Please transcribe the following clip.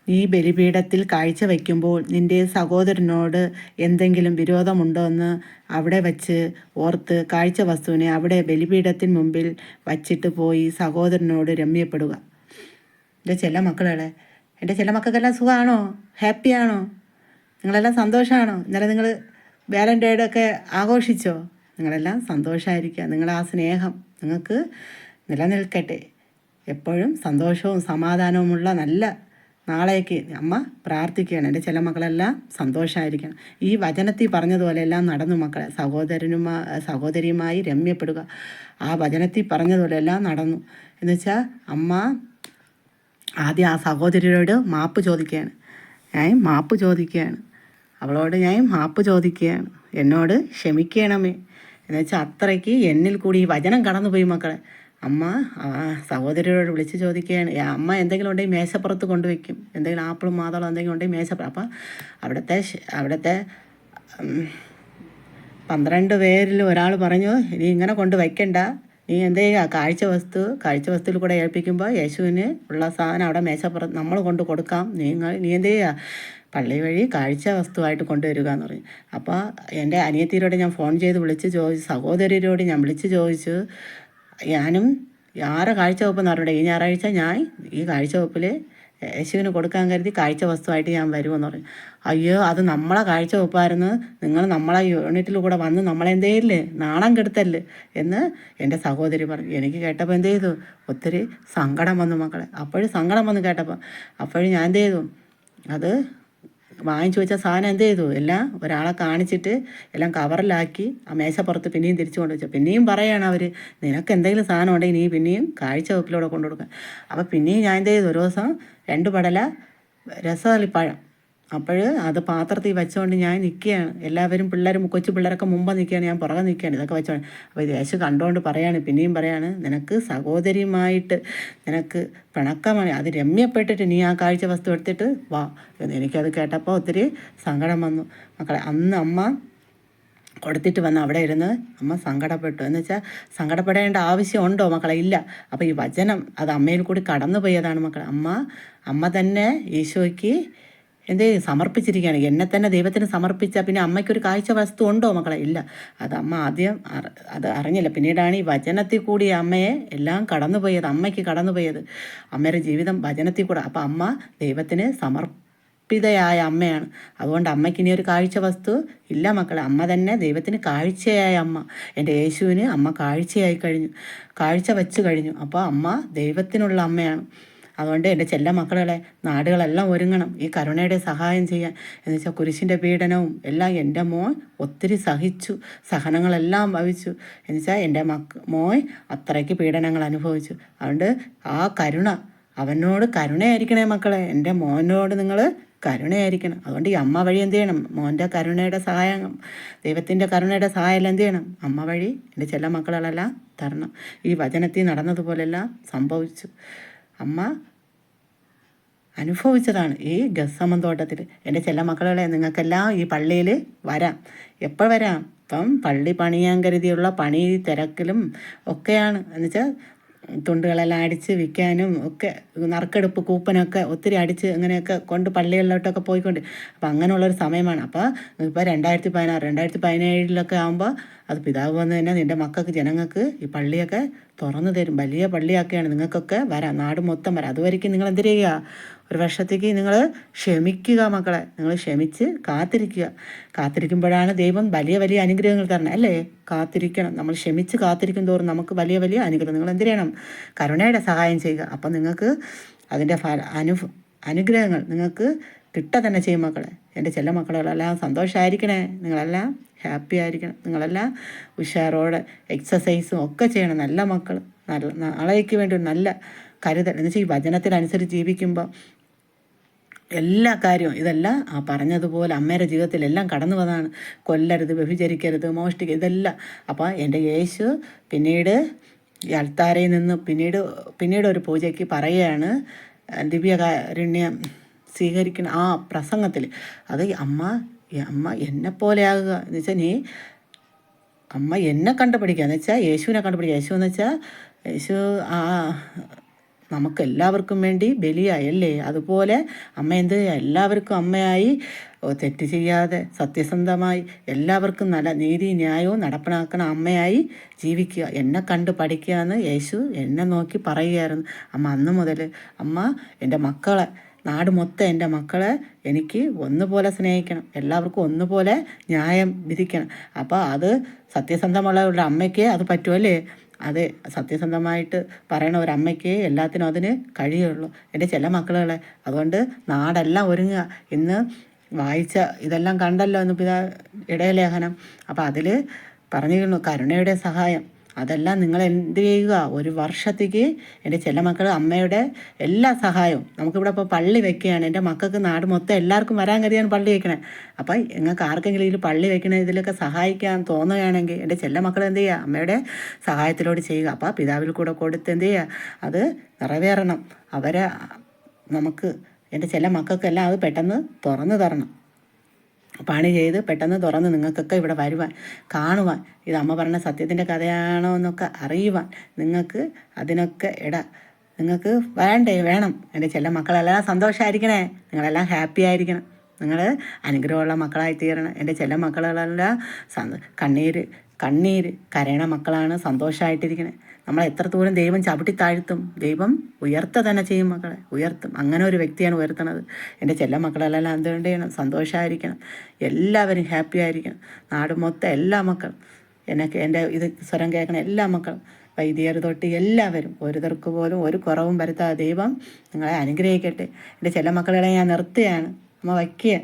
നീ ബലിപീഠത്തിൽ കാഴ്ച വയ്ക്കുമ്പോൾ നിന്റെ സഹോദരനോട് എന്തെങ്കിലും വിരോധമുണ്ടോ എന്ന് അവിടെ വച്ച് ഓർത്ത് കാഴ്ച വസ്തുവിനെ അവിടെ ബലിപീഠത്തിന് മുമ്പിൽ വച്ചിട്ട് പോയി സഹോദരനോട് രമ്യപ്പെടുക. എൻ്റെ ചെല്ല മക്കളെ, എൻ്റെ ചെല്ല മക്കൾക്കെല്ലാം സുഖമാണോ? ഹാപ്പിയാണോ? നിങ്ങളെല്ലാം സന്തോഷമാണോ? ഇന്നലെ നിങ്ങൾ വാലൻ്റൈൻ ഡേ ഒക്കെ ആഘോഷിച്ചോ? നിങ്ങളെല്ലാം സന്തോഷമായിരിക്കുക. നിങ്ങളെ ആ സ്നേഹം നിങ്ങൾക്ക് നിലനിൽക്കട്ടെ. എപ്പോഴും സന്തോഷവും സമാധാനവുമുള്ള നല്ല നാളേക്ക് അമ്മ പ്രാർത്ഥിക്കുകയാണ്. എൻ്റെ ചില മക്കളെല്ലാം സന്തോഷമായിരിക്കണം. ഈ വചനത്തിൽ പറഞ്ഞതുപോലെ എല്ലാം നടന്നു മക്കളെ. സഹോദരിയുമായി രമ്യപ്പെടുക. ആ വചനത്തിൽ പറഞ്ഞതുപോലെ എല്ലാം നടന്നു. എന്നുവെച്ചാൽ അമ്മ ആദ്യം ആ സഹോദരിയോട് മാപ്പ് ചോദിക്കുകയാണ്. മാപ്പ് ചോദിക്കുകയാണ്. അവളോട് മാപ്പ് ചോദിക്കുകയാണ്. എന്നോട് ക്ഷമിക്കണമേ എന്നുവെച്ചാൽ അത്രയ്ക്ക് എന്നിൽ കൂടി ഈ വചനം കടന്നുപോയി മക്കളെ. അമ്മ സഹോദരിയോട് വിളിച്ച് ചോദിക്കുകയാണ്. അമ്മ എന്തെങ്കിലും ഉണ്ടെങ്കിൽ മേശപ്പുറത്ത് കൊണ്ടുവയ്ക്കും. എന്തെങ്കിലും ആപ്പിളും മാതളം എന്തെങ്കിലും ഉണ്ടെങ്കിൽ മേശപ്പുറം. അപ്പം അവിടുത്തെ 12 പേരിൽ ഒരാൾ പറഞ്ഞു, നീ ഇങ്ങനെ കൊണ്ട് വയ്ക്കണ്ട, നീ എന്ത് ചെയ്യുക, കാഴ്ച വസ്തുവിൽ കൂടെ ഏൽപ്പിക്കുമ്പോൾ യേശുവിന് ഉള്ള സാധനം അവിടെ മേശപ്പുറത്ത് നമ്മൾ കൊണ്ട് കൊടുക്കാം. നീ എന്ത് ചെയ്യുക, പള്ളി വഴി കാഴ്ച വസ്തുവായിട്ട് കൊണ്ടുവരിക എന്ന് പറഞ്ഞു. അപ്പോൾ എൻ്റെ അനിയത്തിയോട് ഞാൻ ഫോൺ ചെയ്ത് വിളിച്ച് ചോദിച്ചു, സഹോദരിയോട് ഞാൻ വിളിച്ച് ചോദിച്ചു, ഞാനും ആരെ കാഴ്ചവെപ്പെന്ന് പറഞ്ഞിട്ട് ഈ ഞായറാഴ്ച ഞാൻ ഈ കാഴ്ചവെപ്പിൽ യേശുവിന് കൊടുക്കാൻ കരുതി കാഴ്ച വസ്തുവായിട്ട് ഞാൻ വരുമെന്ന് പറഞ്ഞു. അയ്യോ, അത് നമ്മളെ കാഴ്ചവെപ്പായിരുന്നു, നിങ്ങൾ നമ്മളെ യൂണിറ്റിൽ കൂടെ വന്ന് നമ്മളെന്തേയില്ലേ നാണം കെടുത്തല്ലേ എന്ന് എൻ്റെ സഹോദരി പറഞ്ഞു. എനിക്ക് കേട്ടപ്പോൾ എന്ത് ചെയ്തു, ഒത്തിരി സങ്കടം വന്നു മക്കളെ. അപ്പോഴും സങ്കടം വന്നു കേട്ടപ്പോൾ. അപ്പോഴും ഞാൻ എന്ത് ചെയ്തു, അത് വാങ്ങിച്ചു വെച്ച സാധനം എന്ത് ചെയ്തു, എല്ലാം ഒരാളെ കാണിച്ചിട്ട് എല്ലാം കവറിലാക്കി ആ മേശപ്പുറത്ത് പിന്നെയും തിരിച്ചു കൊണ്ടുവച്ചു. പിന്നെയും പറയുകയാണ് അവർ, നിനക്ക് എന്തെങ്കിലും സാധനം ഉണ്ടെങ്കിൽ നീ പിന്നെയും കാഴ്ച വെപ്പിലൂടെ കൊണ്ടു കൊടുക്കുക. അപ്പോൾ പിന്നെയും ഞാൻ എന്ത് ചെയ്തു, ഒരു ദിവസം 2 പടല രസതളിപ്പഴം, അപ്പോൾ അത് പാത്രത്തിൽ വെച്ചുകൊണ്ട് ഞാൻ നിൽക്കുകയാണ്. എല്ലാവരും കൊച്ചു പിള്ളേരൊക്കെ മുമ്പ് നിൽക്കുകയാണ്, ഞാൻ പുറകെ നിൽക്കുകയാണ്. ഇതൊക്കെ വെച്ചോണ്ട് അപ്പോൾ യേശു കണ്ടുകൊണ്ട് പറയാണ്, പിന്നെയും പറയാണ്, നിനക്ക് സഹോദരിയുമായിട്ട് നിനക്ക് പിണക്കമാണ്, അത് രമ്യപ്പെട്ടിട്ട് നീ ആ കാഴ്ച വസ്തു എടുത്തിട്ട് വാ. എനിക്കത് കേട്ടപ്പോൾ ഒത്തിരി സങ്കടം വന്നു മക്കളെ. അന്ന് അമ്മ കൊടുത്തിട്ട് വന്ന് അവിടെ ഇരുന്ന് അമ്മ സങ്കടപ്പെട്ടു. എന്ന് വെച്ചാൽ സങ്കടപ്പെടേണ്ട ആവശ്യമുണ്ടോ മക്കളെ? ഇല്ല. അപ്പോൾ ഈ വചനം അത് അമ്മയിൽ കൂടി കടന്നു പോയതാണ് മക്കളെ. അമ്മ തന്നെ ഈശോയ്ക്ക് സമർപ്പിച്ചിരിക്കുകയാണ്. എന്നെ തന്നെ ദൈവത്തിന് സമർപ്പിച്ചാൽ പിന്നെ അമ്മയ്ക്കൊരു കാഴ്ച വസ്തു ഉണ്ടോ മക്കളെ? ഇല്ല. അത് അമ്മ ആദ്യം അത് അറിഞ്ഞില്ല. പിന്നീടാണ് ഈ വചനത്തിൽ കൂടി അമ്മയെ എല്ലാം കടന്നുപോയത്, അമ്മയ്ക്ക് കടന്നുപോയത്. അമ്മയുടെ ജീവിതം വചനത്തിൽ കൂടെ. അപ്പോൾ അമ്മ ദൈവത്തിന് സമർപ്പിതയായ അമ്മയാണ്. അതുകൊണ്ട് അമ്മയ്ക്ക് ഇനി ഒരു കാഴ്ച വസ്തു ഇല്ല മക്കളെ. അമ്മ തന്നെ ദൈവത്തിന് കാഴ്ചയായ അമ്മ. എൻ്റെ യേശുവിന് അമ്മ കാഴ്ചയായി കഴിഞ്ഞു, കാഴ്ച വെച്ച് കഴിഞ്ഞു. അപ്പോൾ അമ്മ ദൈവത്തിനുള്ള അമ്മയാണ്. അതുകൊണ്ട് എൻ്റെ ചെല്ല മക്കളെ, നാടുകളെല്ലാം ഒരുങ്ങണം ഈ കരുണയുടെ സഹായം ചെയ്യാൻ. എന്ന് വെച്ചാൽ കുരിശിൻ്റെ പീഡനവും എല്ലാം എൻ്റെ മോൻ ഒത്തിരി സഹിച്ചു, സഹനങ്ങളെല്ലാം ഭവിച്ചു. എന്ന് വെച്ചാൽ എൻ്റെ മോൻ അത്രയ്ക്ക് പീഡനങ്ങൾ അനുഭവിച്ചു. അതുകൊണ്ട് ആ കരുണ, അവനോട് കരുണയായിരിക്കണേ മക്കളെ. എൻ്റെ മോനോട് നിങ്ങൾ കരുണയായിരിക്കണം. അതുകൊണ്ട് ഈ അമ്മ വഴി എന്ത് ചെയ്യണം, മോൻ്റെ കരുണയുടെ സഹായം, ദൈവത്തിൻ്റെ കരുണയുടെ സഹായം എന്ത് ചെയ്യണം, അമ്മ വഴി എൻ്റെ ചെല്ല മക്കളെല്ലാം തരണം. ഈ വചനത്തിൽ നടന്നതുപോലെല്ലാം സംഭവിച്ചു. അമ്മ അനുഭവിച്ചതാണ് ഈ ഗസമൻ തോട്ടത്തിൽ. എൻ്റെ ചെല്ല മക്കളെ, നിങ്ങൾക്കെല്ലാം ഈ പള്ളിയിൽ വരാം. എപ്പോൾ വരാം? ഇപ്പം പള്ളി പണിയാൻ കരുതിയുള്ള പണി തിരക്കിലും ഒക്കെയാണ്. എന്നുവെച്ചാൽ തുണ്ടുകളെല്ലാം അടിച്ച് വിൽക്കാനും ഒക്കെ, നറുക്കെടുപ്പ് കൂപ്പനൊക്കെ ഒത്തിരി അടിച്ച് അങ്ങനെയൊക്കെ കൊണ്ട് പള്ളികളിലോട്ടൊക്കെ പോയിക്കൊണ്ട്, അപ്പോൾ അങ്ങനെയുള്ളൊരു സമയമാണ്. അപ്പോൾ ഇപ്പോൾ 2016 2017 ആകുമ്പോൾ അത് പിതാവ് വന്ന് തന്നെ നിൻ്റെ മക്കൾക്ക് ജനങ്ങൾക്ക് ഈ പള്ളിയൊക്കെ തുറന്നു തരും. വലിയ പള്ളിയൊക്കെയാണ്, നിങ്ങൾക്കൊക്കെ വരാം, നാട് മൊത്തം വരാം. അതുവരെയ്ക്കും നിങ്ങൾ എന്ത് ചെയ്യുക, ഒരു വർഷത്തേക്ക് നിങ്ങൾ ക്ഷമിക്കുക മക്കളെ. നിങ്ങൾ ക്ഷമിച്ച് കാത്തിരിക്കുമ്പോഴാണ് ദൈവം വലിയ വലിയ അനുഗ്രഹങ്ങൾ തരണം അല്ലേ? കാത്തിരിക്കണം. നമ്മൾ ക്ഷമിച്ച് കാത്തിരിക്കും തോറും നമുക്ക് വലിയ വലിയ അനുഗ്രഹം. നിങ്ങൾ എന്ത് ചെയ്യണം, കരുണയുടെ സഹായം ചെയ്യുക. അപ്പം നിങ്ങൾക്ക് അതിൻ്റെ അനുഗ്രഹങ്ങൾ നിങ്ങൾക്ക് കിട്ടുക തന്നെ ചെയ്യും മക്കളെ. എൻ്റെ ചെല്ല മക്കളെല്ലാം സന്തോഷമായിരിക്കണേ, നിങ്ങളെല്ലാം ഹാപ്പി ആയിരിക്കണം, നിങ്ങളെല്ലാം ഉഷാറോടെ എക്സസൈസും ഒക്കെ ചെയ്യണം. നല്ല മക്കൾ, നല്ല നാളേക്ക് വേണ്ടി നല്ല കരുതൽ. എന്ന് വെച്ചാൽ ഈ വചനത്തിനനുസരിച്ച് ജീവിക്കുമ്പോൾ എല്ലാ കാര്യവും ഇതെല്ലാം ആ പറഞ്ഞതുപോലെ അമ്മയുടെ ജീവിതത്തിലെല്ലാം കടന്നു വന്നതാണ്. കൊല്ലരുത്, വ്യഭിചരിക്കരുത്, മോഷ്ടിക്കരുത്, ഇതെല്ലാം. അപ്പോൾ എൻ്റെ യേശു പിന്നീട് ഈ അൾത്താരയിൽ നിന്ന് പിന്നീട് ഒരു പൂജയ്ക്ക് പറയുകയാണ്, ദിവ്യകാരുണ്യം സ്വീകരിക്കണം ആ പ്രസംഗത്തിൽ. അത് അമ്മ എന്നെപ്പോലെ ആകുക എന്ന് വെച്ചാൽ അമ്മ എന്നെ കണ്ടുപിടിക്കുക എന്ന് വെച്ചാൽ യേശുവിനെ കണ്ടുപിടിക്കുക. യേശു എന്ന് വെച്ചാൽ യേശു നമുക്ക് എല്ലാവർക്കും വേണ്ടി ബലിയായല്ലേ. അതുപോലെ അമ്മ എന്ത് എല്ലാവർക്കും അമ്മയായി തെറ്റ് ചെയ്യാതെ സത്യസന്ധമായി എല്ലാവർക്കും നല്ല നീതി ന്യായവും നടപ്പിലാക്കണ അമ്മയായി ജീവിക്കുക. എന്നെ കണ്ട് പഠിക്കുക എന്ന് യേശു എന്നെ നോക്കി പറയുകയായിരുന്നു. അമ്മ അന്ന് മുതൽ അമ്മ എൻ്റെ മക്കളെ നാട് മൊത്തം എൻ്റെ മക്കളെ എനിക്ക് ഒന്നുപോലെ സ്നേഹിക്കണം, എല്ലാവർക്കും ഒന്നുപോലെ ന്യായം വിധിക്കണം. അപ്പോൾ അത് സത്യസന്ധമുള്ള ഒരു അമ്മയ്ക്ക് അത് പറ്റുമല്ലേ. അത് സത്യസന്ധമായിട്ട് പറയണ ഒരമ്മയ്ക്ക് എല്ലാത്തിനും അതിന് കഴിയുള്ളൂ എൻ്റെ ചില മക്കളെ. അതുകൊണ്ട് നാടെല്ലാം ഒരുങ്ങുക. ഇന്ന് വായിച്ച ഇതെല്ലാം കണ്ടല്ലോ ഇന്ന് ഇടയലേഖനം. അപ്പോൾ അതിൽ പറഞ്ഞിരുന്നു കരുണയുടെ സഹായം. അതെല്ലാം നിങ്ങൾ എന്ത് ചെയ്യുക, ഒരു വർഷത്തേക്ക് എൻ്റെ ചില മക്കൾ അമ്മയുടെ എല്ലാ സഹായവും. നമുക്കിവിടെ ഇപ്പോൾ പള്ളി വെക്കുകയാണ്. എൻ്റെ മക്കൾക്ക് നാട് മൊത്തം എല്ലാവർക്കും വരാൻ കരുതിയാണ് പള്ളി വെക്കണേ. അപ്പം നിങ്ങൾക്ക് ആർക്കെങ്കിലും ഇതിൽ പള്ളി വെക്കണേ ഇതിലൊക്കെ സഹായിക്കാൻ തോന്നുകയാണെങ്കിൽ എൻ്റെ ചില മക്കൾ എന്ത് ചെയ്യുക, അമ്മയുടെ സഹായത്തിലൂടെ ചെയ്യുക. അപ്പോൾ പിതാവിൽ കൂടെ കൊടുത്ത് എന്ത് ചെയ്യുക, അത് നിറവേറണം. അവരെ നമുക്ക് എൻ്റെ ചില മക്കൾക്കെല്ലാം അത് പെട്ടെന്ന് തുറന്നു തരണം. പണി ചെയ്ത് പെട്ടെന്ന് തുറന്ന് നിങ്ങൾക്കൊക്കെ ഇവിടെ വരുവാൻ, കാണുവാൻ, ഇത് അമ്മ പറഞ്ഞ സത്യത്തിൻ്റെ കഥയാണോ എന്നൊക്കെ അറിയുവാൻ നിങ്ങൾക്ക് അതിനൊക്കെ നിങ്ങൾക്ക് വേണം. എൻ്റെ ചില മക്കളെല്ലാം സന്തോഷമായിരിക്കണേ, നിങ്ങളെല്ലാം ഹാപ്പി ആയിരിക്കണം, നിങ്ങൾ അനുഗ്രഹമുള്ള മക്കളായി തീരണം. എൻ്റെ ചില മക്കളെല്ലാം കണ്ണീര് കരയണ മക്കളാണ്, സന്തോഷമായിട്ടിരിക്കണേ. നമ്മൾ എത്രത്തോളം ദൈവം ചവിട്ടി താഴ്ത്തും, ദൈവം ഉയർത്ത തന്നെ ചെയ്യും, മക്കളെ ഉയർത്തും. അങ്ങനെ ഒരു വ്യക്തിയാണ് ഉയർത്തണത്. എൻ്റെ ചില മക്കളെല്ലാം എന്തുകൊണ്ട് ചെയ്യണം, സന്തോഷമായിരിക്കണം, എല്ലാവരും ഹാപ്പി ആയിരിക്കണം. നാട് മൊത്തം എല്ലാ മക്കളും, എൻ്റെ ഇത് സ്വരം കേൾക്കണ എല്ലാ മക്കളും, വൈദികർ തൊട്ട് എല്ലാവരും ഒരുതർക്ക് പോലും ഒരു കുറവും വരുത്താതെ ദൈവം നിങ്ങളെ അനുഗ്രഹിക്കട്ടെ. എൻ്റെ ചില മക്കളെ ഞാൻ നിർത്തുകയാണ്. അമ്മ വയ്ക്കുക.